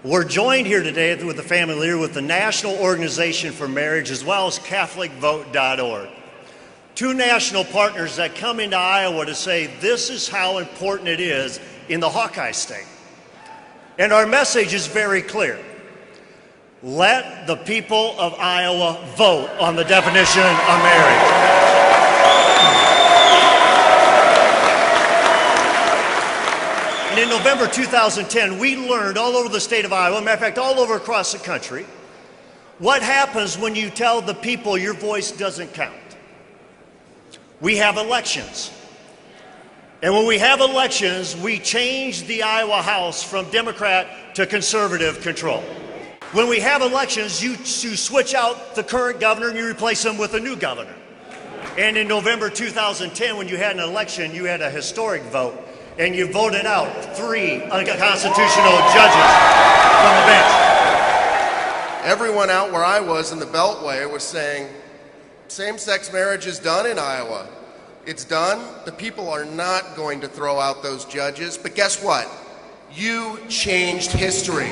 We're joined here today with the family leader with the National Organization for Marriage as well as CatholicVote.org. Two national partners that come into Iowa to say this is how important it is in the Hawkeye State. And our message is very clear. Let the people of Iowa vote on the definition of marriage. And in November 2010, we learned all over the state of Iowa, matter of fact, all over across the country, what happens when you tell the people your voice doesn't count. We have elections. And when we have elections, we change the Iowa House from Democrat to conservative control. When we have elections, you switch out the current governor and you replace him with a new governor. And in November 2010, when you had an election, you had a historic vote. And you voted out 3 unconstitutional judges from the bench. Everyone out where I was in the Beltway was saying, same-sex marriage is done in Iowa. It's done. The people are not going to throw out those judges. But guess what? You changed history.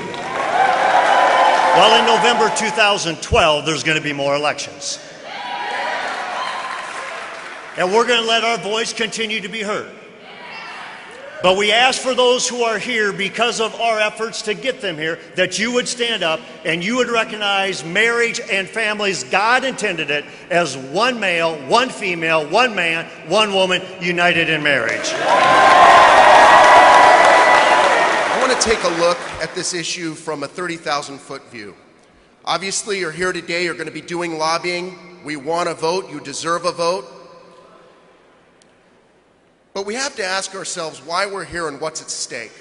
Well, in November 2012, there's going to be more elections. And we're going to let our voice continue to be heard. But we ask for those who are here because of our efforts to get them here, that you would stand up and you would recognize marriage and families. God intended it as one male, one female, one man, one woman, united in marriage. I want to take a look at this issue from a 30,000-foot view. Obviously, you're here today, you're going to be doing lobbying. We want a vote, you deserve a vote. But we have to ask ourselves why we're here and what's at stake.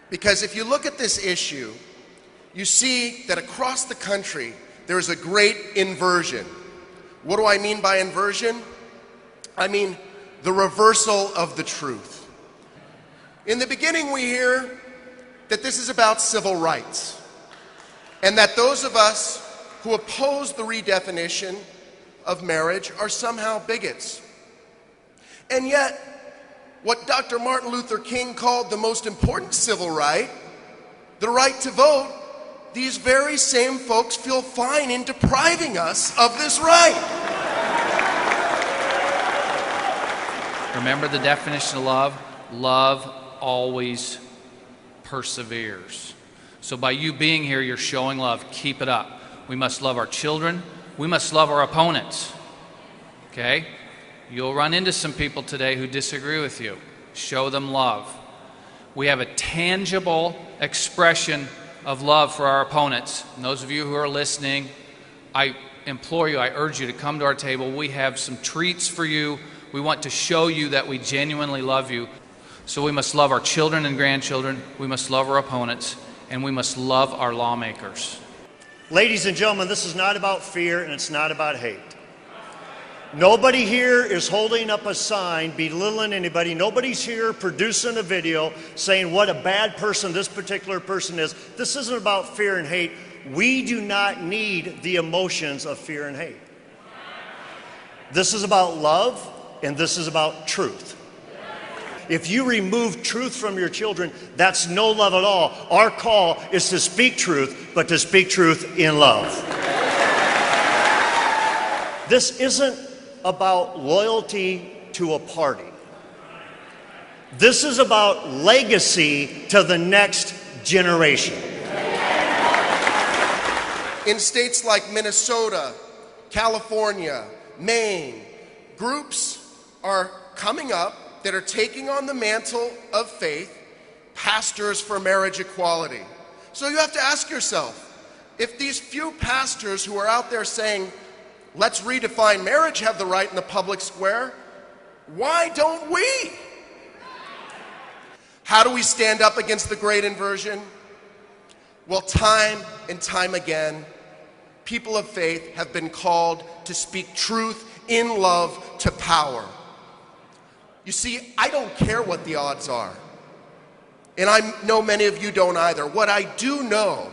Because if you look at this issue, you see that across the country, there's a great inversion. What do I mean by inversion? I mean the reversal of the truth. In the beginning, we hear that this is about civil rights, and that those of us who oppose the redefinition of marriage are somehow bigots. And yet, what Dr. Martin Luther King called the most important civil right, the right to vote, these very same folks feel fine in depriving us of this right. Remember the definition of love? Love always perseveres. So by you being here, you're showing love. Keep it up. We must love our children. We must love our opponents. Okay? You'll run into some people today who disagree with you. Show them love. We have a tangible expression of love for our opponents. And those of you who are listening, I implore you, I urge you to come to our table. We have some treats for you. We want to show you that we genuinely love you. So we must love our children and grandchildren. We must love our opponents. And we must love our lawmakers. Ladies and gentlemen, this is not about fear and it's not about hate. Nobody here is holding up a sign belittling anybody. Nobody's here producing a video saying what a bad person this particular person is. This isn't about fear and hate. We do not need the emotions of fear and hate. This is about love, and this is about truth. If you remove truth from your children, that's no love at all. Our call is to speak truth, but to speak truth in love. This isn't about loyalty to a party. This is about legacy to the next generation. In states like Minnesota, California, Maine, groups are coming up that are taking on the mantle of faith, pastors for marriage equality. So you have to ask yourself, if these few pastors who are out there saying, let's redefine marriage, have the right in the public square, why don't we? How do we stand up against the great inversion? Well, time and time again, people of faith have been called to speak truth in love to power. You see, I don't care what the odds are. And I know many of you don't either. What I do know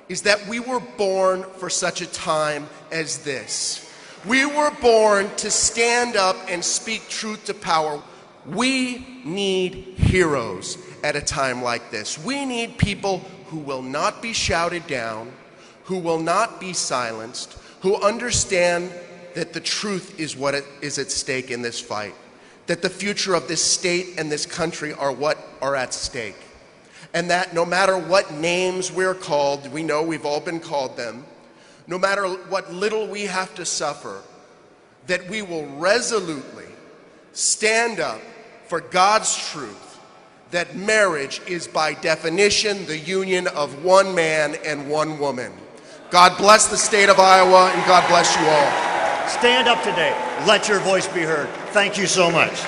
is that we were born for such a time as this. We were born to stand up and speak truth to power. We need heroes, at a time like this. We need people who will not be shouted down, who will not be silenced, who understand that the truth is what is at stake in this fight, that the future of this state and this country are what are at stake, and that no matter what names we're called, we know we've all been called them, no matter what little we have to suffer, that we will resolutely stand up for God's truth, that marriage is by definition the union of one man and one woman. God bless the state of Iowa, and God bless you all. Stand up today. Let your voice be heard. Thank you so much.